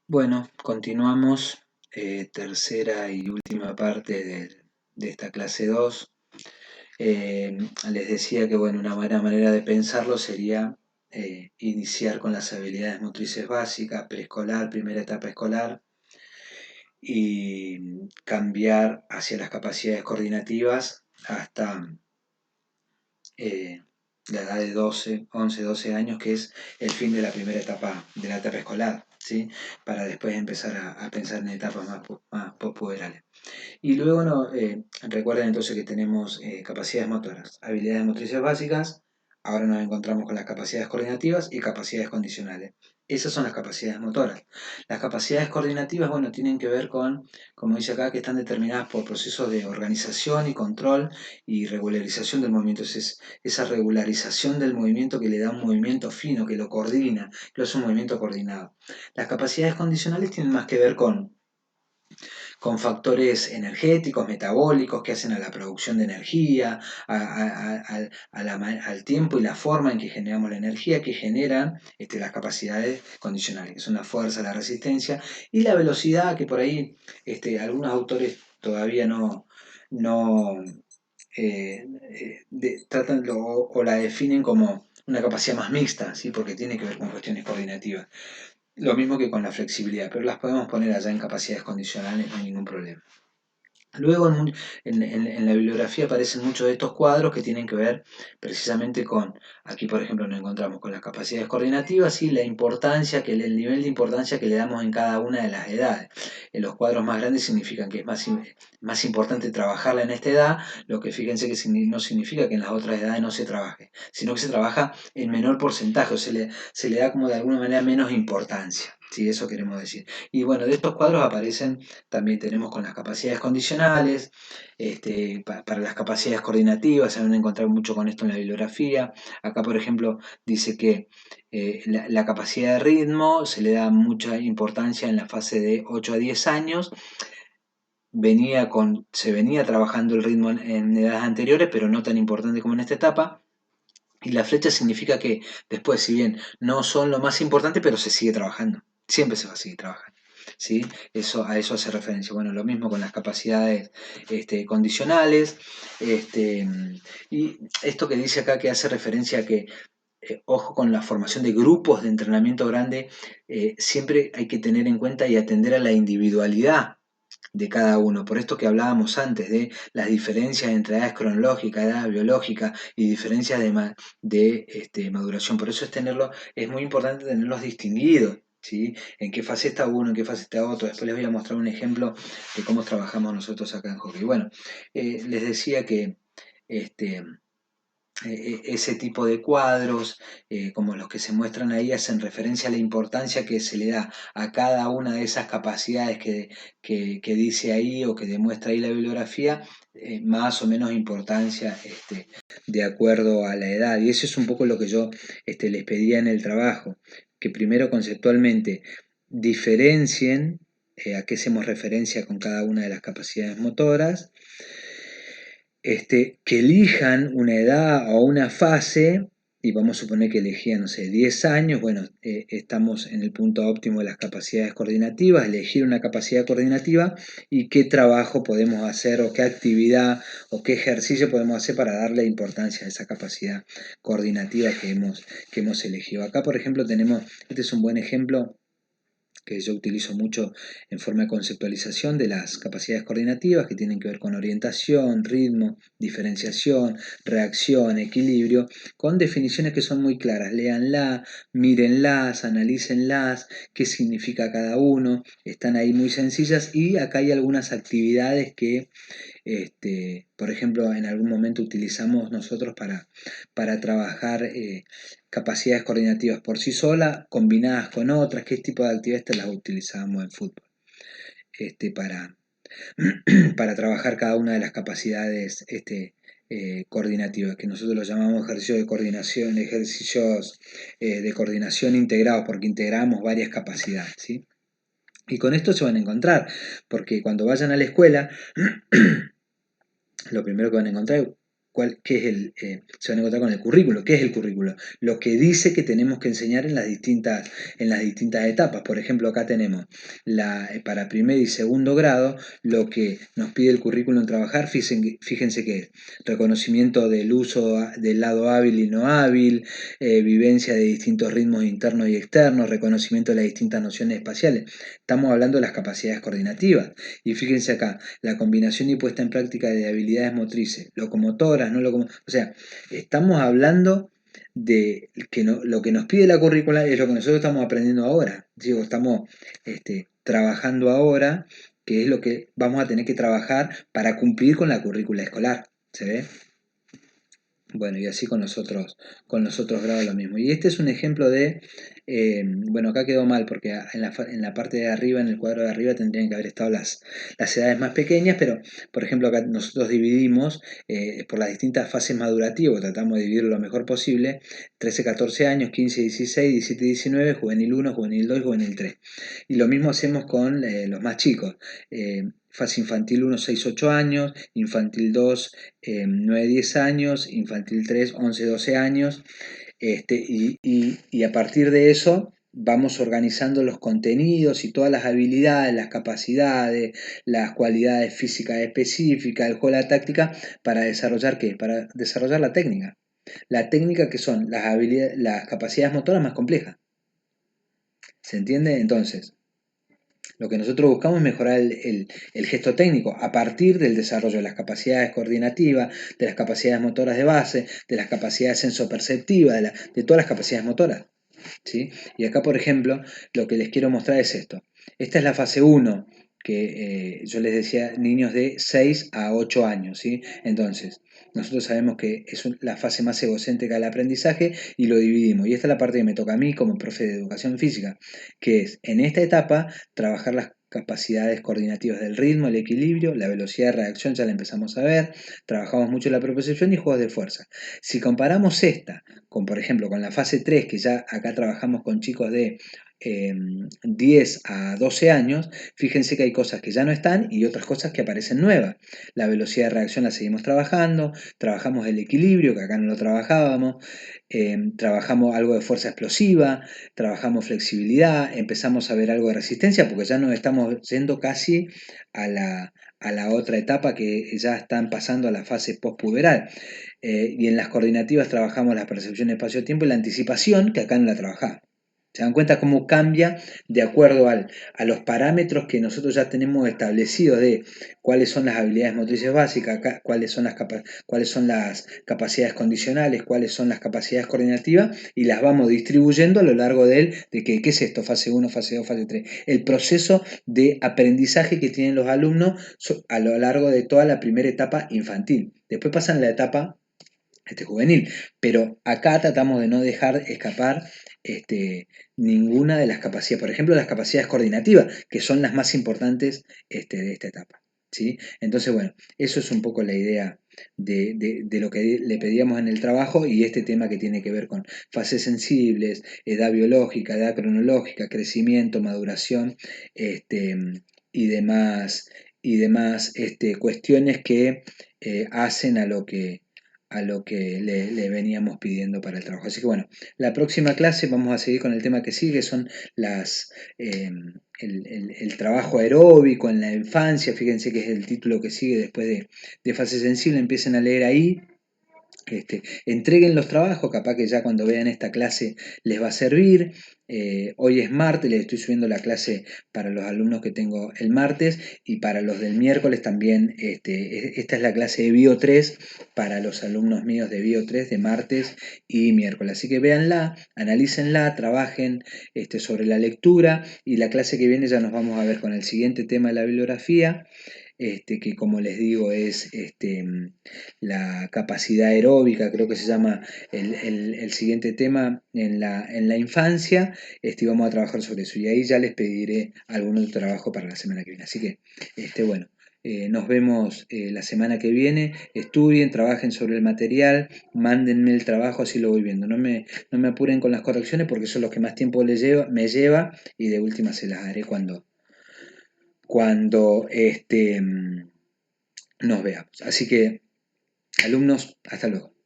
Bueno, continuamos, tercera y última parte de esta clase 2. Les decía que bueno, una buena manera de pensarlo sería iniciar con las habilidades motrices básicas, preescolar, primera etapa escolar, y cambiar hacia las capacidades coordinativas hasta eh, la edad de 11, 12 años, que es el fin de la primera etapa de la etapa escolar, ¿sí? Para después empezar a pensar en etapas más pospuberales. Y luego recuerden entonces que tenemos capacidades motoras, habilidades motrices básicas, ahora nos encontramos con las capacidades coordinativas y capacidades condicionales. Esas son las capacidades motoras. Las capacidades coordinativas, bueno, tienen que ver con, como dice acá, que están determinadas por procesos de organización y control y regularización del movimiento. Es esa regularización del movimiento que le da un movimiento fino, que lo coordina, que es un movimiento coordinado. Las capacidades condicionales tienen más que ver con factores energéticos, metabólicos, que hacen a la producción de energía, al tiempo y la forma en que generamos la energía, que generan las capacidades condicionales, que son la fuerza, la resistencia y la velocidad, que por ahí algunos autores todavía no tratan o la definen como una capacidad más mixta, ¿sí? Porque tiene que ver con cuestiones coordinativas. Lo mismo que con la flexibilidad, pero las podemos poner allá en capacidades condicionales, no hay ningún problema. Luego en la bibliografía aparecen muchos de estos cuadros que tienen que ver precisamente con, aquí por ejemplo nos encontramos con las capacidades coordinativas y la importancia, el nivel de importancia que le damos en cada una de las edades. En los cuadros más grandes significan que es más importante trabajarla en esta edad, lo que fíjense que no significa que en las otras edades no se trabaje, sino que se trabaja en menor porcentaje, o se le da como de alguna manera menos importancia. Sí, eso queremos decir. Y bueno, de estos cuadros aparecen, también tenemos con las capacidades condicionales, para las capacidades coordinativas, se van a encontrar mucho con esto en la bibliografía. Acá, por ejemplo, dice que la capacidad de ritmo se le da mucha importancia en la fase de 8 a 10 años. Se venía trabajando el ritmo en edades anteriores, pero no tan importante como en esta etapa. Y la flecha significa que después, si bien no son lo más importante, pero se sigue trabajando. Siempre se va a seguir trabajando. ¿Sí? A eso hace referencia. Bueno, lo mismo con las capacidades condicionales. Este, y esto que dice acá que hace referencia a que, ojo con la formación de grupos de entrenamiento grande, siempre hay que tener en cuenta y atender a la individualidad de cada uno. Por esto que hablábamos antes de las diferencias entre edades cronológicas, edad biológica y diferencias de maduración. Por eso es muy importante tenerlos distinguidos. ¿Sí? En qué fase está uno, en qué fase está otro. Después les voy a mostrar un ejemplo de cómo trabajamos nosotros acá en hockey. Bueno, les decía que este, ese tipo de cuadros, como los que se muestran ahí, hacen referencia a la importancia que se le da a cada una de esas capacidades que dice ahí o que demuestra ahí la bibliografía, más o menos importancia de acuerdo a la edad. Y eso es un poco lo que yo les pedía en el trabajo, que primero conceptualmente diferencien a qué hacemos referencia con cada una de las capacidades motoras, que elijan una edad o una fase, y vamos a suponer que elegían, no sé, 10 años, bueno, estamos en el punto óptimo de las capacidades coordinativas, elegir una capacidad coordinativa y qué trabajo podemos hacer o qué actividad o qué ejercicio podemos hacer para darle importancia a esa capacidad coordinativa que hemos elegido. Acá, por ejemplo, este es un buen ejemplo que yo utilizo mucho en forma de conceptualización de las capacidades coordinativas, que tienen que ver con orientación, ritmo, diferenciación, reacción, equilibrio, con definiciones que son muy claras. Léanla, mírenlas, analícenlas, qué significa cada uno, están ahí muy sencillas, y acá hay algunas actividades que por ejemplo, en algún momento utilizamos nosotros para trabajar capacidades coordinativas por sí solas, combinadas con otras. ¿Qué tipo de actividades las utilizábamos en fútbol? Para, para trabajar cada una de las capacidades coordinativas, que nosotros los llamamos ejercicios de coordinación, ejercicios de coordinación integrados, porque integramos varias capacidades, ¿sí? Y con esto se van a encontrar, porque cuando vayan a la escuela, lo primero que van a encontrar qué es se van a encontrar con el currículo. ¿Qué es el currículo? Lo que dice que tenemos que enseñar en las distintas etapas. Por ejemplo, acá tenemos para primer y segundo grado, lo que nos pide el currículum trabajar, fíjense que es reconocimiento del uso del lado hábil y no hábil, vivencia de distintos ritmos internos y externos, reconocimiento de las distintas nociones espaciales. Estamos hablando de las capacidades coordinativas. Y fíjense acá, la combinación y puesta en práctica de habilidades motrices, locomotoras, no locomotoras. O sea, estamos hablando de que lo que nos pide la currícula es lo que nosotros estamos aprendiendo ahora. Digo, estamos trabajando ahora, que es lo que vamos a tener que trabajar para cumplir con la currícula escolar. ¿Se ve? Bueno, y así con los otros grados lo mismo. Y este es un ejemplo bueno, acá quedó mal porque en la parte de arriba, en el cuadro de arriba, tendrían que haber estado las edades más pequeñas, pero por ejemplo acá nosotros dividimos por las distintas fases madurativas, tratamos de dividir lo mejor posible: 13, 14 años, 15, 16, 17, 19, juvenil 1, juvenil 2 y juvenil 3. Y lo mismo hacemos con los más chicos. Fase infantil 1, 6, 8 años, infantil 2, 9, 10 años, infantil 3, 11, 12 años, y a partir de eso vamos organizando los contenidos y todas las habilidades, las capacidades, las cualidades físicas específicas, el juego de la táctica, para desarrollar ¿qué? Para desarrollar la técnica. La técnica, que son las habilidades, las capacidades motoras más complejas. ¿Se entiende? Entonces, lo que nosotros buscamos es mejorar el gesto técnico a partir del desarrollo de las capacidades coordinativas, de las capacidades motoras de base, de las capacidades sensoperceptivas, de todas las capacidades motoras. ¿Sí? Y acá, por ejemplo, lo que les quiero mostrar es esto. Esta es la fase 1, que yo les decía, niños de 6 a 8 años. ¿Sí? Entonces, nosotros sabemos que es la fase más egocéntrica del aprendizaje y lo dividimos. Y esta es la parte que me toca a mí como profe de educación física, que es, en esta etapa, trabajar las capacidades coordinativas del ritmo, el equilibrio, la velocidad de reacción, ya la empezamos a ver, trabajamos mucho la propiocepción y juegos de fuerza. Si comparamos esta por ejemplo, con la fase 3, que ya acá trabajamos con chicos de 10 a 12 años, fíjense que hay cosas que ya no están y otras cosas que aparecen nuevas. La velocidad de reacción la seguimos trabajando, trabajamos el equilibrio, que acá no lo trabajábamos, trabajamos algo de fuerza explosiva, trabajamos flexibilidad, empezamos a ver algo de resistencia, porque ya nos estamos yendo casi a la otra etapa, que ya están pasando a la fase postpuberal. Y en las coordinativas trabajamos la percepción de espacio-tiempo y la anticipación, que acá no la trabajamos. ¿Se dan cuenta cómo cambia de acuerdo a los parámetros que nosotros ya tenemos establecidos de cuáles son las habilidades motrices básicas, cuáles son las capacidades condicionales, cuáles son las capacidades coordinativas, y las vamos distribuyendo a lo largo ¿qué es esto? Fase 1, fase 2, fase 3. El proceso de aprendizaje que tienen los alumnos a lo largo de toda la primera etapa infantil. Después pasan a la etapa juvenil, pero acá tratamos de no dejar escapar ninguna de las capacidades, por ejemplo las capacidades coordinativas, que son las más importantes de esta etapa. ¿Sí? Entonces, bueno, eso es un poco la idea de lo que le pedíamos en el trabajo, y este tema que tiene que ver con fases sensibles, edad biológica, edad cronológica, crecimiento, maduración, y demás cuestiones que hacen a lo que le veníamos pidiendo para el trabajo. Así que bueno, la próxima clase vamos a seguir con el tema que sigue, son eh, el trabajo aeróbico en la infancia. Fíjense que es el título que sigue después de fase sensible, empiecen a leer ahí. Entreguen los trabajos, capaz que ya cuando vean esta clase les va a servir. Hoy es martes, les estoy subiendo la clase para los alumnos que tengo el martes, y para los del miércoles también. Esta es la clase de Bio 3 para los alumnos míos de Bio 3 de martes y miércoles. Así que véanla, analícenla, trabajen sobre la lectura, y la clase que viene ya nos vamos a ver con el siguiente tema de la bibliografía. Que como les digo es la capacidad aeróbica, creo que se llama el siguiente tema en la infancia, y vamos a trabajar sobre eso, y ahí ya les pediré algún otro trabajo para la semana que viene. Así que, bueno, nos vemos la semana que viene. Estudien, trabajen sobre el material, mándenme el trabajo, así lo voy viendo. No me apuren con las correcciones, porque eso es lo que más tiempo me lleva, y de última se las haré cuando nos veamos. Así que Alumnos, hasta luego.